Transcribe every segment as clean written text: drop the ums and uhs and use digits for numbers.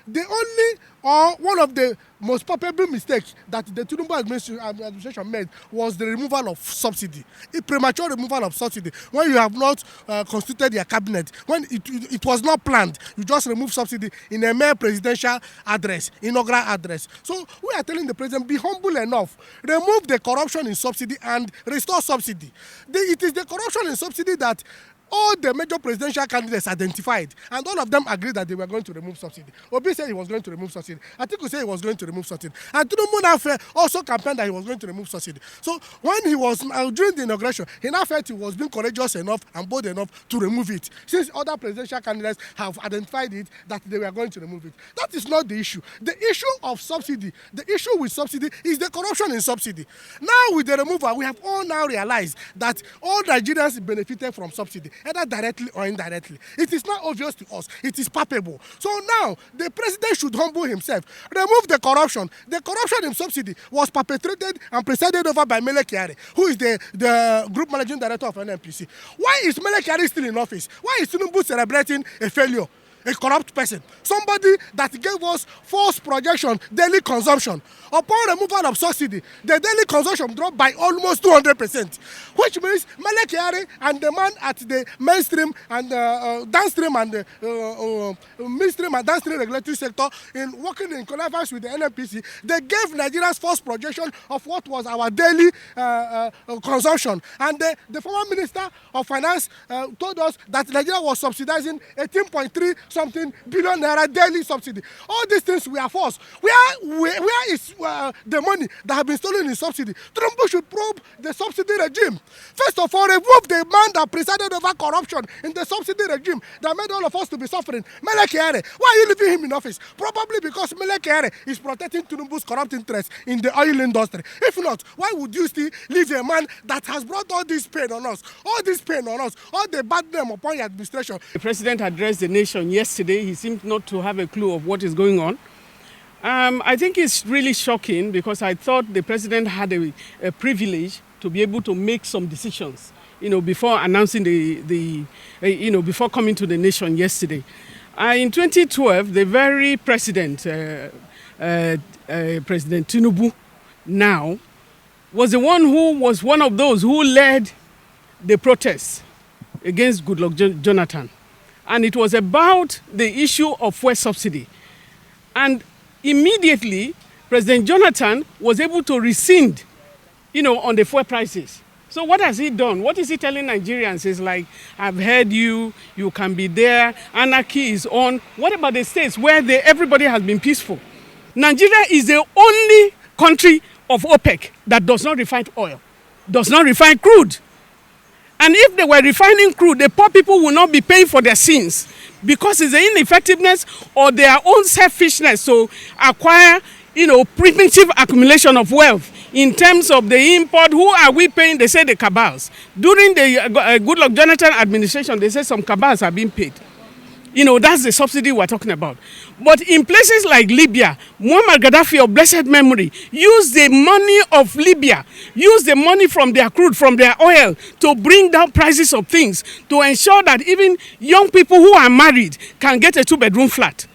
The only or one of the most palpable mistakes that the Tinubu administration made was the removal of subsidy, a premature removal of subsidy. When you have not constituted your cabinet, when it was not planned, you just remove subsidy in a mere presidential address, inaugural address. So we are telling the president, be humble enough, remove the corruption in subsidy and restore subsidy. It is the corruption in subsidy that all the major presidential candidates identified, and all of them agreed that they were going to remove subsidy. Obi said he was going to remove subsidy. Atiku said he was going to remove subsidy. And Tinubu now also campaigned that he was going to remove subsidy. So when he was during the inauguration, he now felt he was being courageous enough and bold enough to remove it. Since other presidential candidates have identified it that they were going to remove it. That is not the issue. The issue of subsidy, the issue with subsidy is the corruption in subsidy. Now with the removal, we have all now realized that all Nigerians benefited from subsidy, either directly or indirectly. It is not obvious to us. It is palpable. So now, the president should humble himself, remove the corruption. The corruption in subsidy was perpetrated and presided over by Mele Kyari, who is the group managing director of NNPC. Why is Mele Kyari still in office? Why is Tinubu celebrating a failure? A corrupt person, somebody that gave us false projection, daily consumption. Upon removal of subsidy, the daily consumption dropped by almost 200%, which means Mele Kyari and the man at the mainstream and downstream and mainstream and downstream regulatory sector in working in connivance with the NNPC, they gave Nigerians false projection of what was our daily consumption. And the former minister of finance told us that Nigeria was subsidizing 18.3 something billion naira daily subsidy. All these things we are forced. Where is the money that have been stolen in subsidy? Tinubu should probe the subsidy regime. First of all, remove the man that presided over corruption in the subsidy regime that made all of us to be suffering. Mele Kyari. Why are you leaving him in office? Probably because Mele Kyari is protecting Tinubu's corrupt interests in the oil industry. If not, why would you still leave a man that has brought all this pain on us, all the bad name upon your administration? The president addressed the nation yesterday. He seemed not to have a clue of what is going on. I think it's really shocking because I thought the president had a privilege to be able to make some decisions, before announcing before coming to the nation yesterday. In 2012, the very president, President Tinubu, now, was the one who was one of those who led the protests against Goodluck Jonathan. And it was about the issue of fuel subsidy. And immediately, President Jonathan was able to rescind, on the fuel prices. So what has he done? What is he telling Nigerians? It's like, I've heard you, you can be there, anarchy is on. What about the states where everybody has been peaceful? Nigeria is the only country of OPEC that does not refine oil, does not refine crude. And if they were refining crude, the poor people will not be paying for their sins because it's the ineffectiveness or their own selfishness to acquire, primitive accumulation of wealth. In terms of the import, who are we paying? They say the cabals. During the Goodluck Jonathan administration, they say some cabals are being paid. That's the subsidy we're talking about. But in places like Libya, Muammar Gaddafi of blessed memory used the money of Libya, used the money from their crude, from their oil, to bring down prices of things, to ensure that even young people who are married can get a 2-bedroom flat,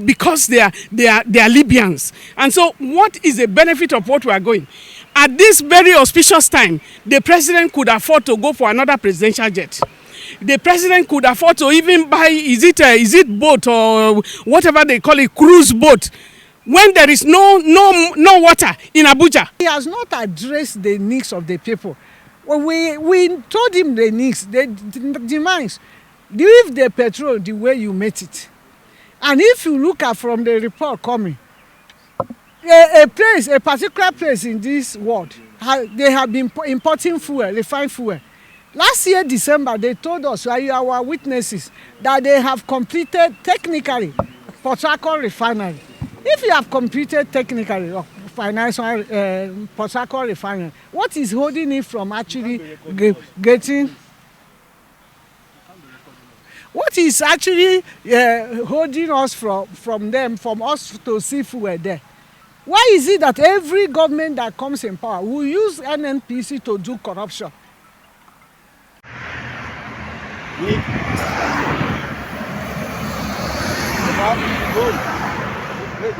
because they are Libyans. And so what is the benefit of what we are going? At this very auspicious time, the president could afford to go for another presidential jet. The president could afford to even buy, is it boat or whatever they call it, cruise boat, when there is no water in Abuja. He has not addressed the needs of the people. Well, we told him the needs, the demands. Leave the petrol the way you made it. And if you look at from the report coming, a particular place in this world, they have been importing fuel, refined fuel. Last year, December, they told us, our witnesses, that they have completed technically Port Harcourt refinery. If you have completed technically financial Port Harcourt refinery, what is holding it from actually getting? What is actually holding us from us to see fuel there? Why is it that every government that comes in power will use NNPC to do corruption? Good. See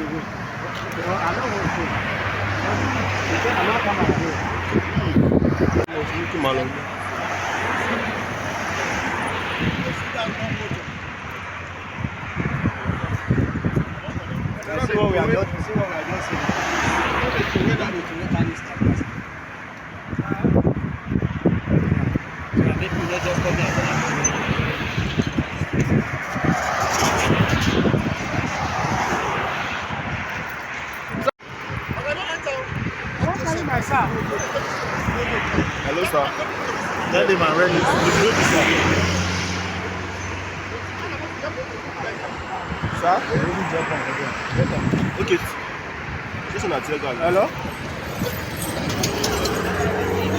what we are just saying. Hello, sir. Tell them I'm ready. Sir? Okay. Just on a tear gun. Hello?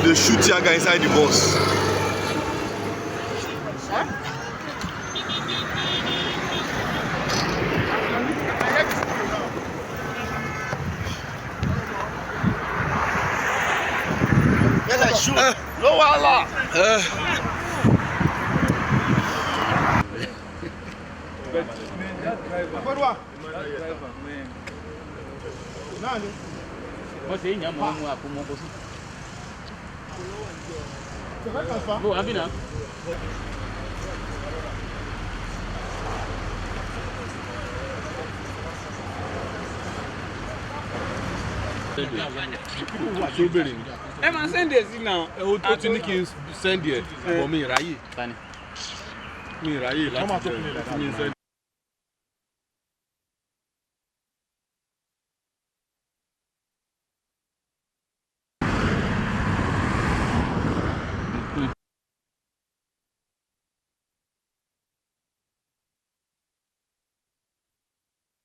They shoot tear gun inside the bus. Shoot. No Allah. ẹ máa send ẹ sí náà. Ó ti ní kí n send ẹ, but mi ráyè. Mi ráyè láti send.